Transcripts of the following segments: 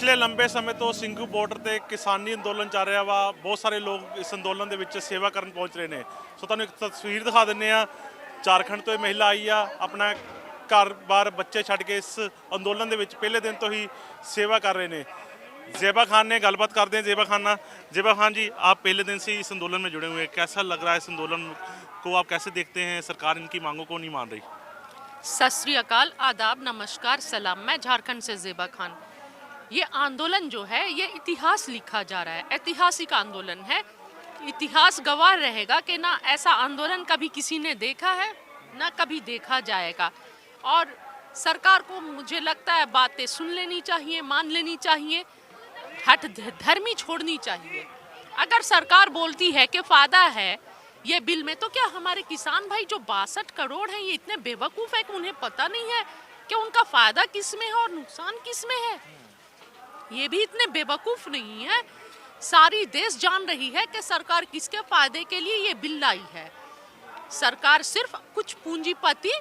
ਪਿਛਲੇ ਲੰਬੇ ਸਮੇਂ ਤੋਂ ਸਿੰਘੂ ਬਾਰਡਰ ਤੇ ਕਿਸਾਨੀ ਅੰਦੋਲਨ ਚੱਲ ਰਿਹਾ ਵਾ। ਬਹੁਤ ਸਾਰੇ ਲੋਕ ਇਸ ਅੰਦੋਲਨ ਦੇ ਵਿੱਚ ਸੇਵਾ ਕਰਨ ਪਹੁੰਚ ਰਹੇ ਨੇ। ਸੋ ਤੁਹਾਨੂੰ ਇੱਕ ਤਸਵੀਰ ਦਿਖਾ ਦਿੰਦੇ ਆ। ਝਾਰਖੰਡ ਤੋਂ ਇਹ ਮਹਿਲਾ ਆਈ ਆ, ਆਪਣਾ ਘਰ-ਬਾਰ ਬੱਚੇ ਛੱਡ ਕੇ ਇਸ ਅੰਦੋਲਨ ਦੇ ਵਿੱਚ ਪਹਿਲੇ दिन तो ही सेवा कर रहे हैं। ज़ेबा खान ने गलबात करते हैं। ज़ेबा खान जी, आप पहले दिन से इस अंदोलन में जुड़े हुए हैं, कैसा लग रहा है इस अंदोलन को? आप कैसे देखते हैं सरकार इनकी मांगों को नहीं मान रही? सत श्री अकाल, आदाब, नमस्कार, सलाम। मैं झारखंड से ज़ेबा खान। ये आंदोलन जो है ये इतिहास लिखा जा रहा है, ऐतिहासिक आंदोलन है। इतिहास गवाह रहेगा कि ना ऐसा आंदोलन कभी किसी ने देखा है ना कभी देखा जाएगा। और सरकार को मुझे लगता है बातें सुन लेनी चाहिए, मान लेनी चाहिए, हट धर्मी छोड़नी चाहिए। अगर सरकार बोलती है कि फ़ायदा है ये बिल में, तो क्या हमारे किसान भाई जो 62 करोड़ हैं ये इतने बेवकूफ़ है कि उन्हें पता नहीं है कि उनका फ़ायदा किस में है और नुकसान किस में है? ये भी इतने बेवकूफ़ नहीं है। सारी देश जान रही है कि सरकार किसके फ़ायदे के लिए ये बिल लाई है। सरकार सिर्फ कुछ पूंजीपति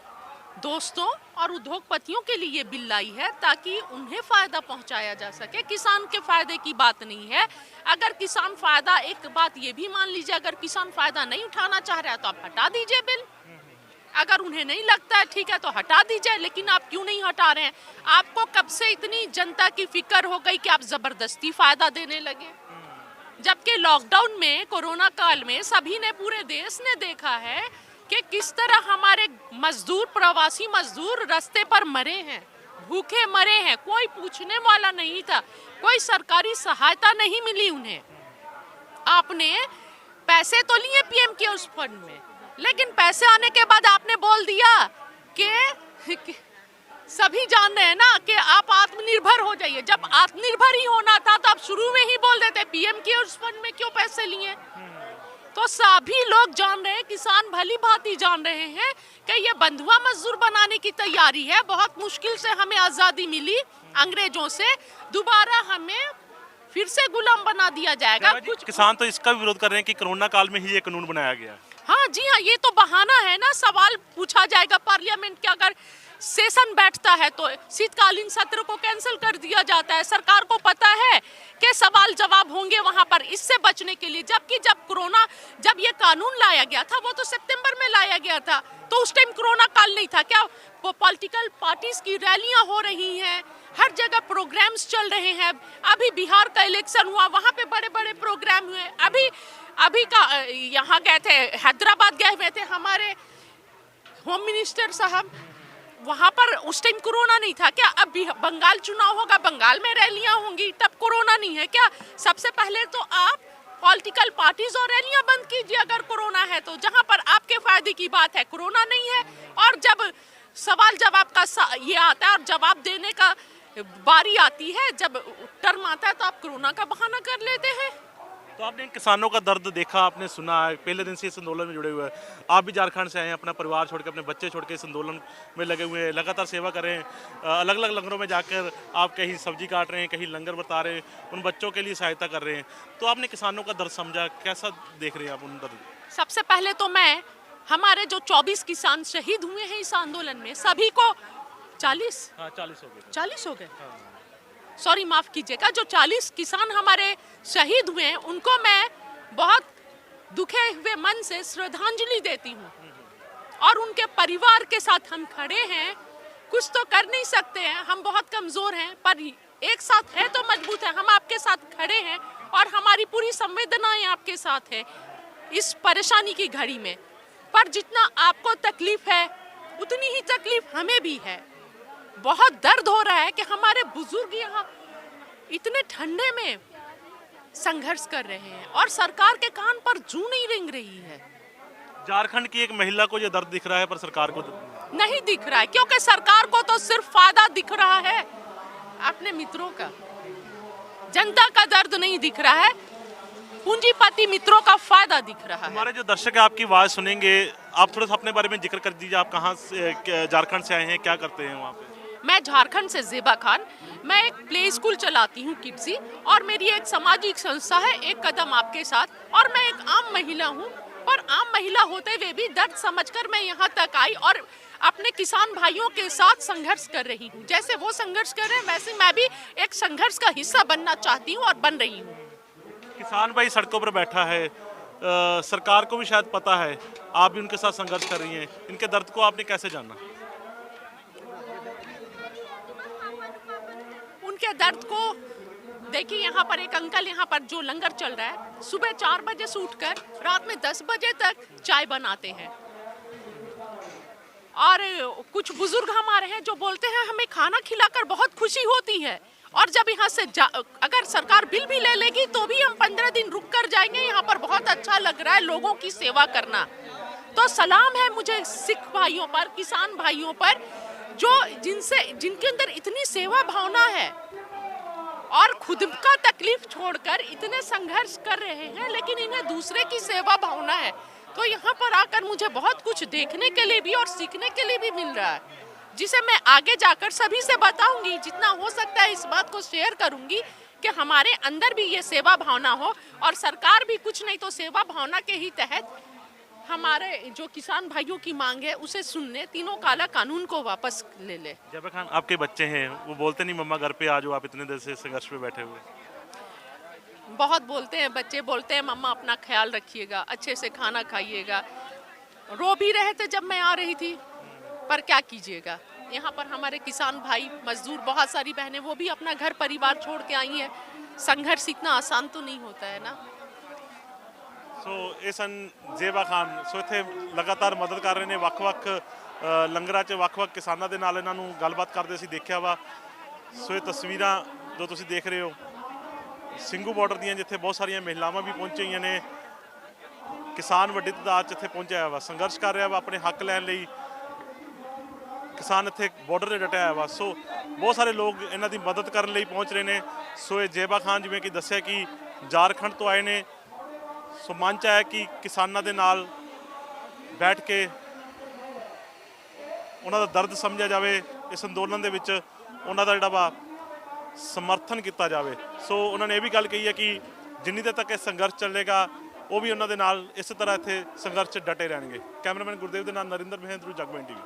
दोस्तों और उद्योगपतियों के लिए ये बिल लाई है ताकि उन्हें फ़ायदा पहुंचाया जा सके। किसान के फ़ायदे की बात नहीं है। अगर किसान फ़ायदा, एक बात ये भी मान लीजिए, अगर किसान फ़ायदा नहीं उठाना चाह रहा है तो आप हटा दीजिए बिल। अगर उन्हें नहीं लगता है ठीक है तो हटा दीजिए, लेकिन आप क्यों नहीं हटा रहे हैं? आपको कब से इतनी जनता की फिक्र हो गई कि आप ज़बरदस्ती फ़ायदा देने लगे? जबकि लॉकडाउन में, कोरोना काल में सभी ने, पूरे देश ने देखा है कि किस तरह हमारे मजदूर, प्रवासी मजदूर रास्ते पर मरे हैं, भूखे मरे हैं। कोई पूछने वाला नहीं था, कोई सरकारी सहायता नहीं मिली उन्हें। आपने पैसे तो लिए पीएम केयर्स फंड में, लेकिन पैसे आने के बाद आपने बोल दिया कि सभी जान रहे हैं ना कि आप आत्मनिर्भर हो जाइए। जब आत्मनिर्भर ही होना था तो आप शुरू में ही बोल देते पीएम केयर्स फंड में क्यों पैसे लिए? तो सभी लोग जान रहे हैं, किसान भली भांति जान रहे हैं कि ये बंधुआ मजदूर बनाने की तैयारी है। बहुत मुश्किल से हमें आज़ादी मिली अंग्रेजों से, दोबारा हमें फिर से गुलाम बना दिया जाएगा। कुछ किसान तो इसका भी विरोध कर रहे हैं कि कोरोना काल में ही ये कानून बनाया गया। हाँ जी हाँ, ये तो बहाना है ना। सवाल पूछा जाएगा पार्लियामेंट के, अगर सेशन बैठता है तो शीतकालीन सत्र को कैंसिल कर दिया जाता है। सरकार को पता है कि सवाल जवाब होंगे वहां पर, इससे बचने के लिए। जबकि जब ये कानून लाया गया था वो तो सितंबर में लाया गया था, तो उस टाइम कोरोना काल नहीं था क्या? पॉलिटिकल पार्टीज की रैलियां हो रही हैं, हर जगह प्रोग्राम्स चल रहे हैं। अभी बिहार का इलेक्शन हुआ, वहां पे बड़े बड़े प्रोग्राम हुए। अभी का यहाँ गए थे, हैदराबाद गए हुए थे हमारे होम मिनिस्टर साहब, वहां पर उस टाइम कोरोना नहीं था क्या? अब बंगाल चुनाव होगा, बंगाल में रैलियां होंगी, तब कोरोना नहीं है क्या? सबसे पहले तो आप पॉलिटिकल पार्टीज और रैलियां बंद कीजिए अगर कोरोना है तो। जहां पर आपके फायदे की बात है कोरोना नहीं है, और जब सवाल जवाब का ये आता है और जवाब देने का बारी आती है, जब टर्म आता है तो आप कोरोना का बहाना कर लेते हैं। तो आपने किसानों का दर्द देखा, आपने सुना है, पहले दिन से इस आंदोलन में जुड़े हुए हैं। आप भी झारखंड से आए हैं, अपना परिवार छोड़ के, अपने बच्चे छोड़ के इस आंदोलन में लगे हुए हैं, लगातार सेवा कर रहे हैं। अलग अलग लंगरों में जाकर आप कहीं सब्जी काट रहे हैं, कहीं लंगर बता रहे हैं, उन बच्चों के लिए सहायता कर रहे हैं। तो आपने किसानों का दर्द समझा, कैसा देख रहे हैं आप उन दर्द? सबसे पहले तो मैं, हमारे जो 24 किसान शहीद हुए हैं इस आंदोलन में, सभी को 40 हो गए, सॉरी माफ़ कीजिएगा, जो 40 किसान हमारे शहीद हुए हैं उनको मैं बहुत दुखे हुए मन से श्रद्धांजलि देती हूँ। और उनके परिवार के साथ हम खड़े हैं। कुछ तो कर नहीं सकते हैं, हम बहुत कमज़ोर हैं, पर एक साथ है तो मजबूत है। हम आपके साथ खड़े हैं और हमारी पूरी संवेदनाएं आपके साथ है इस परेशानी की घड़ी में। पर जितना आपको तकलीफ़ है उतनी ही तकलीफ़ हमें भी है। बहुत दर्द हो रहा है कि हमारे बुजुर्ग यहाँ इतने ठंडे में संघर्ष कर रहे हैं और सरकार के कान पर जूं नहीं रेंग रही है। झारखंड की एक महिला को ये दर्द दिख रहा है, पर सरकार को नहीं दिख रहा है, क्योंकि सरकार को तो सिर्फ फायदा दिख रहा है अपने मित्रों का। जनता का दर्द नहीं दिख रहा है, पूंजीपति मित्रों का फायदा दिख रहा है। हमारे जो दर्शक है आपकी आवाज़ सुनेंगे, आप थोड़ा सा अपने बारे में जिक्र कर दीजिए। आप कहाँ से, झारखंड से आए हैं, क्या करते हैं वहाँ पे? मैं झारखंड से ज़ेबा खान। मैं एक प्ले स्कूल चलाती हूँ किड्सी, और मेरी एक सामाजिक संस्था है एक कदम आपके साथ। और मैं एक आम महिला हूँ, पर आम महिला होते हुए भी दर्द समझकर मैं यहाँ तक आई। और अपने किसान भाइयों के साथ संघर्ष कर रही हूँ। जैसे वो संघर्ष कर रहे हैं वैसे मैं भी एक संघर्ष का हिस्सा बनना चाहती हूँ और बन रही हूँ। किसान भाई सड़कों पर बैठा है, सरकार को भी शायद पता है, आप भी उनके साथ संघर्ष कर रही हैं, इनके दर्द को आपने कैसे जाना? उनके दर्द को देखिए, यहाँ पर एक अंकल यहाँ पर जो लंगर चल रहा है, सुबह 4 बजे से उठकर रात में 10 बजे तक चाय बनाते हैं। और कुछ बुजुर्ग हमारे हैं जो बोलते हैं हमें खाना खिलाकर बहुत खुशी होती है, और जब यहाँ से अगर सरकार बिल भी ले लेगी तो भी हम 15 दिन रुक कर जाएंगे। यहाँ पर बहुत अच्छा लग रहा है लोगों की सेवा करना। तो सलाम है मुझे सिख भाइयों पर, किसान भाइयों पर, जो जिनके अंदर इतनी सेवा भावना है और खुद का तकलीफ छोड़कर इतने संघर्ष कर रहे हैं, लेकिन इन्हें दूसरे की सेवा भावना है। तो यहाँ पर आकर मुझे बहुत कुछ देखने के लिए भी और सीखने के लिए भी मिल रहा है, जिसे मैं आगे जाकर सभी से बताऊंगी। जितना हो सकता है इस बात को शेयर करूंगी कि हमारे अंदर भी ये सेवा भावना हो, और सरकार भी कुछ नहीं तो सेवा भावना के ही तहत हमारे जो किसान भाइयों की मांग है उसे सुनने, तीनों काला कानून को वापस ले ले। ज़ेबा खान, आपके बच्चे हैं, वो बोलते नहीं मम्मा घर पे आ जाओ, आप इतने देर से संघर्ष पे बैठे हुए? बहुत बोलते हैं बच्चे, बोलते हैं मम्मा अपना ख्याल रखिएगा, अच्छे से खाना खाइएगा। रो भी रहे थे जब मैं आ रही थी, पर क्या कीजिएगा, यहाँ पर हमारे किसान भाई मजदूर, बहुत सारी बहनें, वो भी अपना घर परिवार छोड़ के आई हैं। संघर्ष इतना आसान तो नहीं होता है ना। ਸੋ ਇਹ ਸਨ ਜ਼ੇਬਾ ਖਾਨ। ਸੋ ਇੱਥੇ ਲਗਾਤਾਰ ਮਦਦ ਕਰ ਰਹੇ ਨੇ, ਵੱਖ-ਵੱਖ ਲੰਗਰਾਂ 'ਚ ਵੱਖ-ਵੱਖ ਕਿਸਾਨਾਂ ਦੇ ਨਾਲ ਇਹਨਾਂ ਨੂੰ ਗੱਲਬਾਤ ਕਰਦੇ ਅਸੀਂ ਦੇਖਿਆ ਵਾ। ਸੋ ਇਹ ਤਸਵੀਰਾਂ ਜੋ ਤੁਸੀਂ ਦੇਖ ਰਹੇ ਹੋ ਸਿੰਘੂ ਬਾਰਡਰ ਦੀਆਂ, ਜਿੱਥੇ ਬਹੁਤ ਸਾਰੀਆਂ ਮਹਿਲਾਵਾਂ ਵੀ ਪਹੁੰਚੀਆਂ ਹੋਈਆਂ ਨੇ। ਕਿਸਾਨ ਵੱਡੀ ਤਾਦਾਦ 'ਚ ਇੱਥੇ ਪਹੁੰਚਿਆ ਹੋਇਆ ਵਾ, ਸੰਘਰਸ਼ ਕਰ ਰਿਹਾ ਵਾ ਆਪਣੇ ਹੱਕ ਲੈਣ ਲਈ। ਕਿਸਾਨ ਇੱਥੇ ਬਾਰਡਰ 'ਤੇ ਡਟਿਆ ਹੋਇਆ ਵਾ। ਸੋ ਬਹੁਤ ਸਾਰੇ ਲੋਕ ਇਹਨਾਂ ਦੀ ਮਦਦ ਕਰਨ ਲਈ ਪਹੁੰਚ ਰਹੇ ਨੇ। ਸੋ ਇਹ ਜ਼ੇਬਾ ਖਾਨ ਜਿਵੇਂ ਕਿ ਦੱਸਿਆ ਕਿ ਝਾਰਖੰਡ ਤੋਂ ਆਏ ਨੇ। ਸੋ ਮਨ 'ਚ ਆਇਆ ਕਿ ਕਿਸਾਨਾਂ ਦੇ ਨਾਲ ਬੈਠ ਕੇ ਉਹਨਾਂ ਦਾ ਦਰਦ ਸਮਝਿਆ ਜਾਵੇ, ਇਸ ਅੰਦੋਲਨ ਦੇ ਵਿੱਚ ਉਹਨਾਂ ਦਾ ਜਿਹੜਾ ਵਾ ਸਮਰਥਨ ਕੀਤਾ ਜਾਵੇ। ਸੋ ਉਹਨਾਂ ਨੇ ਇਹ ਵੀ ਗੱਲ ਕਹੀ ਹੈ ਕਿ ਜਿੰਨੀ ਦੇਰ ਤੱਕ ਇਹ ਸੰਘਰਸ਼ ਚੱਲੇਗਾ ਉਹ ਵੀ ਉਹਨਾਂ ਦੇ ਨਾਲ ਇਸੇ ਤਰ੍ਹਾਂ ਇੱਥੇ ਸੰਘਰਸ਼ 'ਚ ਡਟੇ ਰਹਿਣਗੇ। ਕੈਮਰਾਮੈਨ ਗੁਰਦੇਵ ਦੇ ਨਾਲ ਨਰਿੰਦਰ ਮਹਿੰਦਰੂ, ਜਗਬਾਣੀ ਟੀਵੀ।